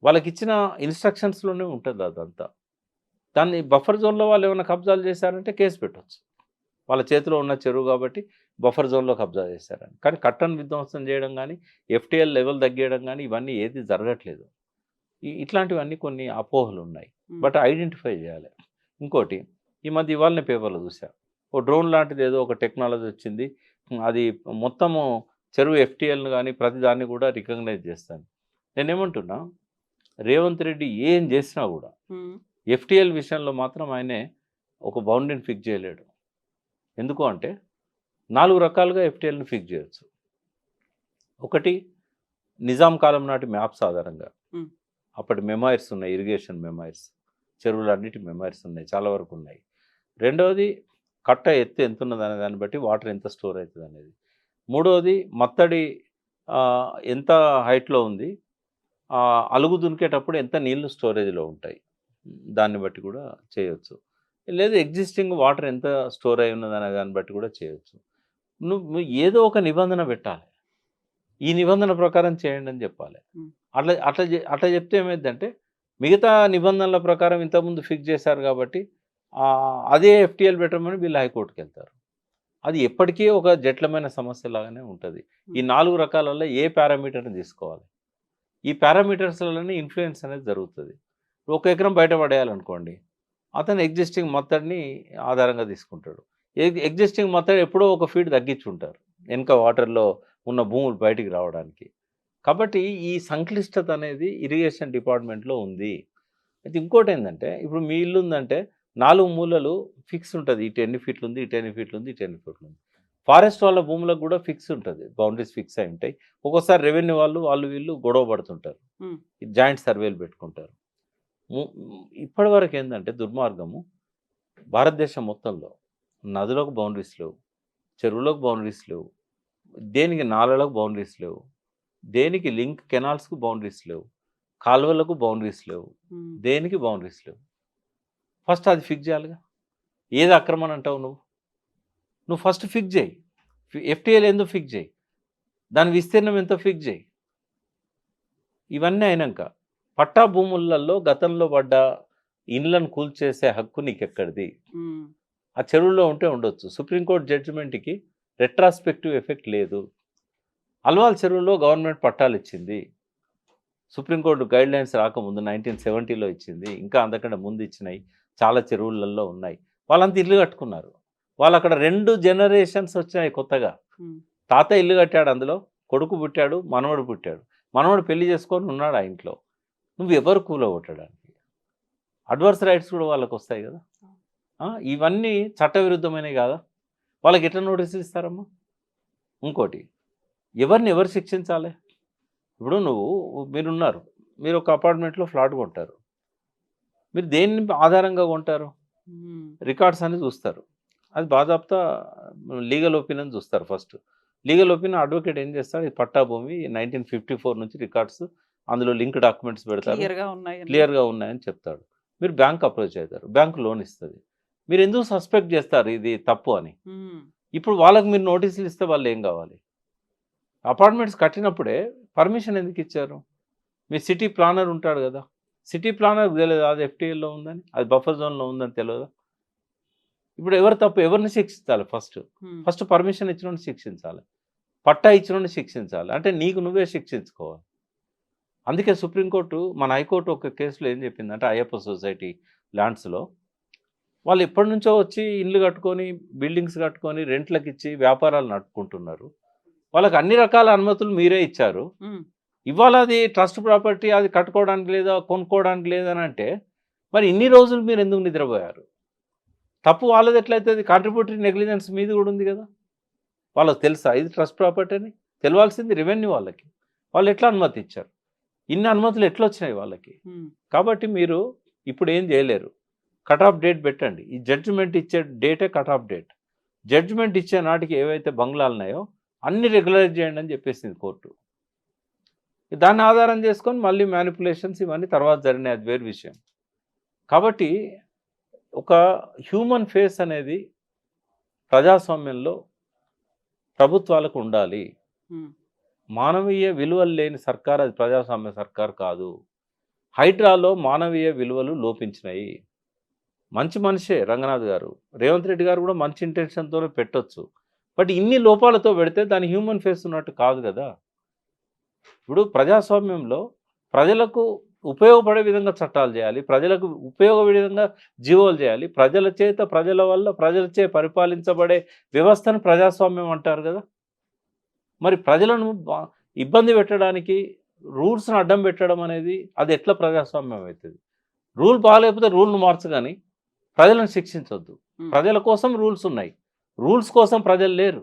వాళ్ళకి ఇచ్చిన ఇన్స్ట్రక్షన్స్లోనే ఉంటుంది అదంతా. దాన్ని బఫర్ జోన్లో వాళ్ళు ఏమైనా కబ్జాలు చేశారంటే కేసు పెట్టవచ్చు. వాళ్ళ చేతిలో ఉన్న చెరువు కాబట్టి బఫర్ జోన్లో కబ్జా చేశారని. కానీ కట్టను విధ్వంసం చేయడం కానీ ఎఫ్టీఎల్ లెవెల్ తగ్గేయడం కానీ ఇవన్నీ ఏది జరగట్లేదు. ఇట్లాంటివన్నీ కొన్ని అపోహలు ఉన్నాయి. బట్ ఐడెంటిఫై చేయాలి. ఇంకోటి ఈ మధ్య ఇవాళనే పేపర్లో చూసా, ఓ డ్రోన్ లాంటిది ఏదో ఒక టెక్నాలజీ వచ్చింది, అది మొత్తము చెరువు ఎఫ్టీఎల్ను కానీ ప్రతి దాన్ని కూడా రికగ్నైజ్ చేస్తాను. నేనేమంటున్నా, రేవంత్ రెడ్డి ఏం చేసినా కూడా ఎఫ్టీఎల్ విషయంలో మాత్రం ఆయనే ఒక బౌండరీని ఫిక్స్ చేయలేడు. ఎందుకు అంటే 4 రకాలుగా ఎఫ్టీఎల్ని ఫిక్స్ చేయొచ్చు. ఒకటి నిజాం కాలం నాటి మ్యాప్స్ ఆధారంగా, అప్పటి మెమైర్స్ ఉన్నాయి, ఇరిగేషన్ మెమైర్స్, చెరువులన్నిటి మెమైర్స్ ఉన్నాయి, చాలా వరకు ఉన్నాయి. రెండవది కట్ట ఎత్తు ఎంత ఉన్నది అనే దాన్ని బట్టి వాటర్ ఎంత స్టోర్ అవుతుంది అనేది. మూడవది మత్తడి ఎంత హైట్‌లో ఉంది, అలుగు దునికేటప్పుడు ఎంత నీళ్లు స్టోరేజ్‌లో ఉంటాయి. దాన్ని బట్టి కూడా చేయొచ్చు. లేదు ఎగ్జిస్టింగ్ వాటర్ ఎంత స్టోర్ అయి ఉన్నదనే దాన్ని బట్టి కూడా చేయొచ్చు. నువ్వు ఏదో ఒక నిబంధన పెట్టాలి. ఈ నిబంధన ప్రకారం చేయండి అని చెప్పాలి. హ్మ్. అట్లా చెప్తే ఏమైద్దంటే మిగతా నిబంధనల ప్రకారం ఇంతకుముందు ఫిక్స్ చేశారు కాబట్టి అదే ఎఫ్టీఎల్ పెట్టమని వీళ్ళు హైకోర్టుకెళ్తారు. అది ఎప్పటికీ ఒక జటిలమైన సమస్యలాగానే ఉంటది. ఈ 4 రకాలలో ఏ పారామీటర్‌ని తీసుకోవాలి? ఈ పారామీటర్స్‌లలోనే ఇన్‌ఫ్లూయెన్స్ అనేది జరుగుతది. ఒక ఎకరం బయట పడేయాలనుకోండి, అతను ఎగ్జిస్టింగ్ మత్తడిని ఆధారంగా తీసుకుంటాడు. ఎగ్జిస్టింగ్ మత్తడి ఎప్పుడో ఒక ఫీట్ తగ్గించుంటారు. వెనక వాటర్‌లో ఉన్న భూములు బయటికి రావడానికి. కాబట్టి ఈ సంక్లిష్టత అనేది ఇరిగేషన్ డిపార్ట్మెంట్‌లో ఉంది. అయితే ఇంకోటేందంటే, ఇప్పుడు మీ ఇల్లు ఉందంటే 4 మూలలు ఫిక్స్ ఉంటది. ఇటు ఎన్ని ఫీట్లు ఉంది, ఇటు ఎన్ని ఫీట్లు ఉంది, ఇటు ఎన్ని ఫీట్లు ఉంది. ఫారెస్ట్ వాళ్ళ భూములకు కూడా ఫిక్స్ ఉంటది. బౌండరీస్ ఫిక్స్ అయి ఉంటాయి. ఒక్కోసారి రెవెన్యూ వాళ్ళు వీళ్ళు గొడవ పడుతుంటారు. హ్మ్. జాయింట్ సర్వేలు పెట్టుకుంటారు. ఇప్పటివరకు ఏందంటే దుర్మార్గము భారతదేశం మొత్తంలో నదులకు బౌండరీస్ లేవు, చెరువులకు బౌండరీస్ లేవు, దేనికి నాలలకు బౌండరీస్ లేవు, దేనికి లింక్ కెనాల్స్‌కు బౌండరీస్ లేవు, కాలువలకు బౌండరీస్ లేవు, హ్మ్. దేనికి బౌండరీస్ లేవు. ఫస్ట్ అది ఫిక్స్ చేయాలిగా. ఏది ఆక్రమణ అంటావు నువ్వు? నువ్వు ఫస్ట్ ఫిక్స్ చేయి. ఎఫ్టీఎల్ ఏందో ఫిక్స్ చేయి. దాని విస్తీర్ణం ఎంతో ఫిక్స్ చేయి. ఇవన్నీ అయినాక పట్టా భూములలో గతంలో పడ్డ ఇండ్లను కూల్చేసే హక్కు నీకెక్కడిది? హ్మ్. ఆ చెరువుల్లో ఉంటే ఉండొచ్చు. సుప్రీంకోర్టు జడ్జిమెంట్‌కి రెట్రాస్పెక్టివ్ ఎఫెక్ట్ లేదు. అల్వాల్ చెరువులో గవర్నమెంట్ పట్టాలు ఇచ్చింది. సుప్రీంకోర్టు గైడ్‌లైన్స్ రాకముందు 1970లో ఇచ్చింది. ఇంకా అంతకంటే ముందు ఇచ్చినాయి. చాలా చెరువులలో ఉన్నాయి. వాళ్ళంతా ఇల్లు కట్టుకున్నారు. వాళ్ళక్కడ 2 జనరేషన్స్ వచ్చినాయి కొత్తగా. హ్మ్. తాత ఇల్లు కట్టాడు అందులో. కొడుకు పుట్టాడు, మనవడు పుట్టాడు. మనవడు పెళ్లి చేసుకొని ఉన్నాడు ఆ ఇంట్లో. నువ్వెవరు కూలగొట్టడానికి? అడ్వర్స్ రైట్స్ కూడా వాళ్ళకొస్తాయి కదా! ఇవన్నీ చట్టవిరుద్ధమైనవి కాదా? వాళ్ళకి ఎట్లా నోటీసులు ఇస్తారమ్మా? ఇంకోటి, ఎవరు శిక్షించాలి? ఇప్పుడు మీరున్నారు. మీరు ఒక అపార్ట్మెంట్‌లో ఫ్లాట్ కొంటారు. మీరు దేన్ని ఆధారంగా కొంటారు? హ్మ్. రికార్డ్స్ అన్ని చూస్తారు. అది బాజాప్తా లీగల్ ఒపీనియన్ చూస్తారు ఫస్ట్. లీగల్ ఒపీనియన్ అడ్వకేట్ ఏం చేస్తాడు, ఇది పట్టా భూమి 1954 నుంచి రికార్డ్స్, అందులో లింక్ డాక్యుమెంట్స్ పెడతారు. క్లియర్‌గా ఉన్నాయని. క్లియర్‌గా ఉన్నాయని చెప్తాడు. మీరు బ్యాంక్ అప్రోచ్ అవుతారు. బ్యాంక్ లోన్ ఇస్తది. మీరు ఎందుకు సస్పెక్ట్ చేస్తారు ఇది తప్పు అని? హ్మ్. ఇప్పుడు వాళ్ళకి మీరు నోటీసులు ఇస్తే వాళ్ళు ఏం కావాలి? అపార్ట్మెంట్స్ కట్టినప్పుడే పర్మిషన్ ఎందుకు ఇచ్చారు? మీ సిటీ ప్లానర్ ఉంటాడు కదా! సిటీ ప్లానర్‌కి తెలీదా అది ఎఫ్టీఎల్‌లో ఉందని? అది బఫర్ జోన్‌లో ఉందని తెలవదా? ఇప్పుడు ఎవరు తప్పు? ఎవరిని శిక్షించాలి ఫస్ట్? హ్మ్. ఫస్ట్ పర్మిషన్ ఇచ్చినోడిని శిక్షించాలి. పట్టా ఇచ్చినోడిని శిక్షించాలి. అంటే నీకు నువ్వే శిక్షించుకోవాలి. అందుకే సుప్రీంకోర్టు, మన హైకోర్టు ఒక కేసులో ఏం చెప్పిందంటే అయ్యప్ప సొసైటీ ల్యాండ్స్‌లో వాళ్ళు ఎప్పటినుంచో వచ్చి ఇల్లు కట్టుకొని, బిల్డింగ్స్ కట్టుకొని రెంట్‌లకిచ్చి వ్యాపారాలు నడుపుకుంటున్నారు. వాళ్ళకి అన్ని రకాల అనుమతులు మీరే ఇచ్చారు. హ్మ్. ఇవాళ అది ట్రస్ట్ ప్రాపర్టీ, అది కట్టుకోవడానికి లేదా, కొనుక్కోవడానికి లేదనంటే మరి ఇన్ని రోజులు మీరు ఎందుకు నిద్రపోయారు? తప్పు వాళ్ళది ఎట్లయితది? కాంట్రిబ్యూటరీ నెగ్లిజెన్స్ మీది కూడా ఉంది కదా! వాళ్ళకి తెలుసా ఇది ట్రస్ట్ ప్రాపర్టీ అని? తెలవాల్సింది రెవెన్యూ వాళ్ళకి. వాళ్ళు ఎట్లా అనుమతి ఇచ్చారు? ఇన్ని అనుమతులు ఎట్లొచ్చినాయి వాళ్ళకి? హ్మ్. కాబట్టి మీరు ఇప్పుడు ఏం చేయలేరు. కట్ ఆఫ్ డేట్ పెట్టండి. ఈ జడ్జిమెంట్ ఇచ్చే డేటే కట్ ఆఫ్ డేట్. జడ్జిమెంట్ ఇచ్చే నాటికి ఏవైతే బంగ్లాలున్నాయో అన్ని రెగ్యులరైజ్ చేయండి అని చెప్పేసింది కోర్టు. దాన్ని ఆధారం చేసుకొని మళ్ళీ మ్యానిపులేషన్స్ ఇవన్నీ తర్వాత జరిగినాయి, అది వేరు విషయం. కాబట్టి ఒక హ్యూమన్ ఫేస్ అనేది ప్రజాస్వామ్యంలో ప్రభుత్వాలకు ఉండాలి. హ్మ్. మానవీయ విలువలు లేని సర్కార్ అది ప్రజాస్వామ్య సర్కార్ కాదు. హైడ్రాలో మానవీయ విలువలు లోపించినాయి. మంచి మనిషే రంగనాథ్ గారు. రేవంత్ రెడ్డి గారు కూడా మంచి ఇంటెన్షన్‌తోనే పెట్టొచ్చు. బట్ ఇన్ని లోపాలతో పెడితే దాని హ్యూమన్ ఫేస్ ఉన్నట్టు కాదు కదా! ఇప్పుడు ప్రజాస్వామ్యంలో ప్రజలకు ఉపయోగపడే విధంగా చట్టాలు చేయాలి. ప్రజలకు ఉపయోగపడే విధంగా జీవోలు చేయాలి. ప్రజల చేత, ప్రజల వల్ల, ప్రజలచే పరిపాలించబడే వ్యవస్థను ప్రజాస్వామ్యం అంటారు కదా! మరి ప్రజలను ఇబ్బంది పెట్టడానికి రూల్స్‌ని అడ్డం పెట్టడం అనేది అది ఎట్లా ప్రజాస్వామ్యం అయితది? రూల్ బాలేకపోతే రూల్‌ని మార్చు గాని ప్రజలను శిక్షించొద్దు. హ్మ్. ప్రజల కోసం రూల్స్ ఉన్నాయి. రూల్స్ కోసం ప్రజలు లేరు.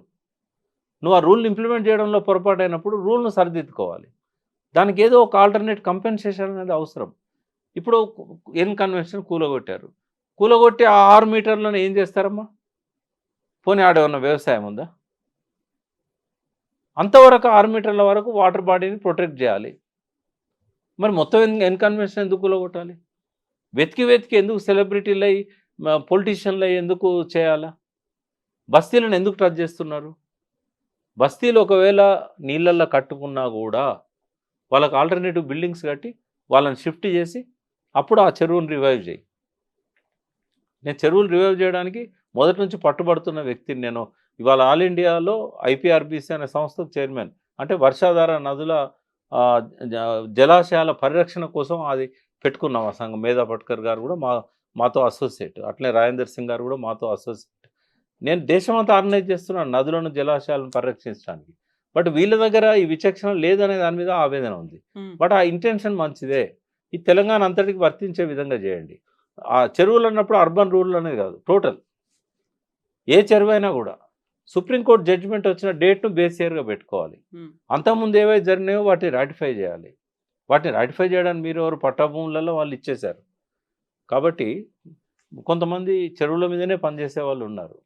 నువ్వు ఆ రూల్‌ని ఇంప్లిమెంట్ చేయడంలో పొరపాటైనప్పుడు రూల్‌ను సరిదిద్దుకోవాలి. దానికి ఏదో ఒక ఆల్టర్‌నేట్ కంపెన్సేషన్ అనేది అవసరం. ఇప్పుడు ఎన్ కన్వెన్షన్ కూలగొట్టారు. కూలగొట్టి ఆ 6 మీటర్లను ఏం చేస్తారమ్మా? పోనీ ఆడేమన్నా వ్యవసాయం ఉందా? అంతవరకు 6 మీటర్ల వరకు వాటర్ బాడీని ప్రొటెక్ట్ చేయాలి. మరి మొత్తం ఎన్కన్వెన్షన్ ఎందుకు కూలగొట్టాలి? వెతికి ఎందుకు సెలబ్రిటీలు అయ్యి పొలిటీషియన్లు అయ్యి ఎందుకు చేయాలా? బస్తీలను ఎందుకు టచ్ చేస్తున్నారు? బస్తీలు ఒకవేళ నీళ్ళల్లో కట్టుకున్నా కూడా వాళ్ళకి ఆల్టర్నేటివ్ బిల్డింగ్స్ కట్టి వాళ్ళని షిఫ్ట్ చేసి అప్పుడు ఆ చెరువుని రివైవ్ చేయి. నేను చెరువులు రివైవ్ చేయడానికి మొదటి నుంచి పట్టుబడుతున్న వ్యక్తిని నేను. ఇవాళ ఆల్ ఇండియాలో ఐపీఆర్బీసీ అనే సంస్థకు చైర్మన్. అంటే వర్షాధార నదుల జలాశయాల పరిరక్షణ కోసం అది పెట్టుకున్నాం ఆ సంఘం. మేధా పట్కర్ గారు కూడా మాతో అసోసియేట్. అట్లనే రాజేందర్ సింగ్ గారు కూడా మాతో అసోసియేట్. నేను దేశమంతా ఆర్గనైజ్ చేస్తున్నాను నదులను జలాశయాలను పరిరక్షించడానికి. బట్ వీళ్ళ దగ్గర ఈ విచక్షణ లేదనే దాని మీద ఆవేదన ఉంది. బట్ ఆ ఇంటెన్షన్ మంచిదే. ఈ తెలంగాణ అంతటికి వర్తించే విధంగా చేయండి. ఆ చెరువులు అన్నప్పుడు అర్బన్ రూరల్ అనేది కాదు, టోటల్ ఏ చెరువు అయినా కూడా సుప్రీంకోర్టు జడ్జిమెంట్ వచ్చిన డేట్ను బేస్ ఇయర్గా పెట్టుకోవాలి. అంతకుముందు ఏవైతే జరిగినాయో వాటిని రాటిఫై చేయాలి. వాటిని రాటిఫై చేయడానికి మీరు ఎవరు పట్టాభూములలో వాళ్ళు ఇచ్చేశారు. కాబట్టి కొంతమంది చెరువుల మీదనే పనిచేసే వాళ్ళు ఉన్నారు.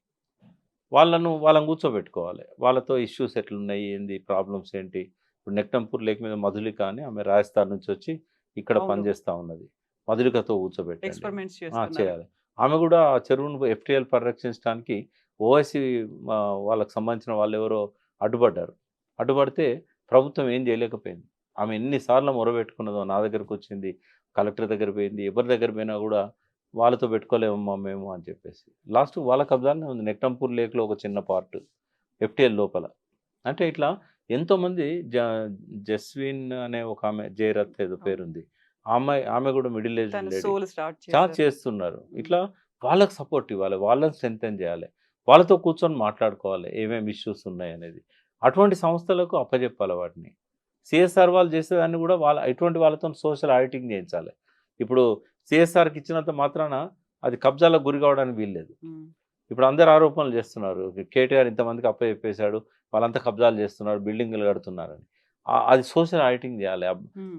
వాళ్ళని కూర్చోబెట్టుకోవాలి. వాళ్ళతో ఇష్యూస్ ఎట్లున్నాయి, ఏంది ప్రాబ్లమ్స్ ఏంటి. ఇప్పుడు నెక్టంపూర్ లేక్ మీద మధులిక అని ఆమె రాజస్థాన్ నుంచి వచ్చి ఇక్కడ పనిచేస్తూ ఉన్నది. మధులికతో కూర్చోబెట్టండి ఎక్స్పెరిమెంట్స్ చేయాలి. ఆమె కూడా ఆ చెరువును ఎఫ్టీఎల్ పరిరక్షించడానికి ఓవైసీ వాళ్ళకి సంబంధించిన వాళ్ళు ఎవరో అడ్డుపడితే ప్రభుత్వం ఏం చేయలేకపోయింది. ఆమె ఎన్నిసార్లు మొరబెట్టుకున్నదో, నా దగ్గరకు వచ్చింది, కలెక్టర్ దగ్గర పోయింది, ఎవరి దగ్గర పోయినా కూడా వాళ్ళతో పెట్టుకోలేమమ్మా మేము అని చెప్పేసి లాస్ట్ వాళ్ళ కబ్జాలనే ఉంది. నెక్టంపూర్ లేక్లో ఒక చిన్న పార్ట్ ఎఫ్టీఎల్ లోపల. అంటే ఇట్లా ఎంతోమంది జస్విన్ అనే ఒక ఆమె, జయరత్ ఏదో పేరుంది, ఆమె కూడా మిడిల్ ఏజ్ స్టార్ట్ చేస్తున్నారు. ఇట్లా వాళ్ళకి సపోర్ట్ ఇవ్వాలి, వాళ్ళని స్ట్రెంథెన్ చేయాలి, వాళ్ళతో కూర్చొని మాట్లాడుకోవాలి ఏమేమి ఇష్యూస్ ఉన్నాయి అనేది. అటువంటి సంస్థలకు అప్పచెప్పాలి వాటిని. సిఎస్ఆర్ వాళ్ళు చేసేదాన్ని కూడా ఎటువంటి వాళ్ళతో సోషల్ ఆడిటింగ్ చేయించాలి. ఇప్పుడు సిఎస్ఆర్కి ఇచ్చినంత మాత్రాన అది కబ్జాలకు గురి కావడానికి వీల్లేదు. ఇప్పుడు అందరు ఆరోపణలు చేస్తున్నారు, కేటీఆర్ ఇంతమందికి అప్పచెప్పేశాడు, వాళ్ళంతా కబ్జాలు చేస్తున్నారు, బిల్డింగ్లు కడుతున్నారని. అది సోషల్ ఆడిటింగ్ చేయాలి.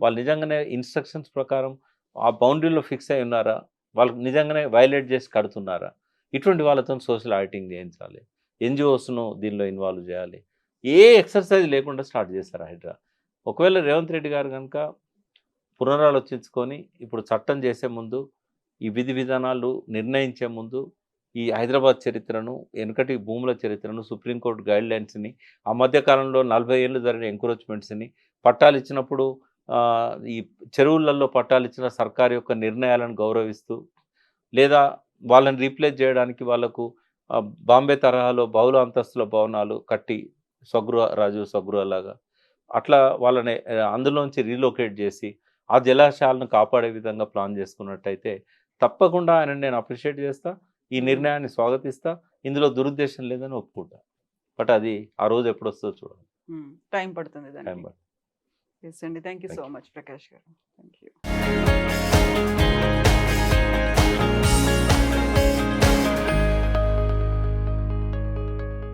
వాళ్ళు నిజంగానే ఇన్స్ట్రక్షన్స్ ప్రకారం ఆ బౌండరీలో ఫిక్స్ అయి ఉన్నారా, వాళ్ళకి నిజంగానే వైలేట్ చేసి కడుతున్నారా, ఇటువంటి వాళ్ళతో సోషల్ ఆడిటింగ్ చేయించాలి. ఎన్జిఓస్ను దీనిలో ఇన్వాల్వ్ చేయాలి. ఏ ఎక్సర్సైజ్ లేకుండా స్టార్ట్ చేశారు హైడ్రా. ఒకవేళ రేవంత్ రెడ్డి గారు కనుక పునరాలోచించుకొని ఇప్పుడు చట్టం చేసే ముందు, ఈ విధి విధానాలు నిర్ణయించే ముందు, ఈ హైదరాబాద్ చరిత్రను, వెనుకటి భూముల చరిత్రను, సుప్రీంకోర్టు గైడ్లైన్స్ని, ఆ మధ్యకాలంలో 40 ఏళ్ళు జరిగిన ఎంక్రోచ్మెంట్స్ని, పట్టాలు ఇచ్చినప్పుడు ఈ చెరువులలో పట్టాలు ఇచ్చిన సర్కారు యొక్క నిర్ణయాలను గౌరవిస్తూ, లేదా వాళ్ళని రీప్లేస్ చేయడానికి వాళ్ళకు బాంబే తరహాలో బహుళ అంతస్తుల భవనాలు కట్టి రాజీవ్ స్వగృహలాగా అట్లా వాళ్ళని అందులోంచి రీలొకేట్ చేసి ఆ జలాశయాలను కాపాడే విధంగా ప్లాన్ చేసుకున్నట్టయితే తప్పకుండా ఆయన నేను అప్రిషియేట్ చేస్తా, ఈ నిర్ణయాన్ని స్వాగతిస్తా. ఇందులో దురుద్దేశం లేదని ఒప్పుకుంటా. బట్ అది ఆ రోజు ఎప్పుడు వస్తుందో చూడాలి. టైం పడుతుంది. టైం పడుతుంది. Thank you so much Prakash garu. Thank you.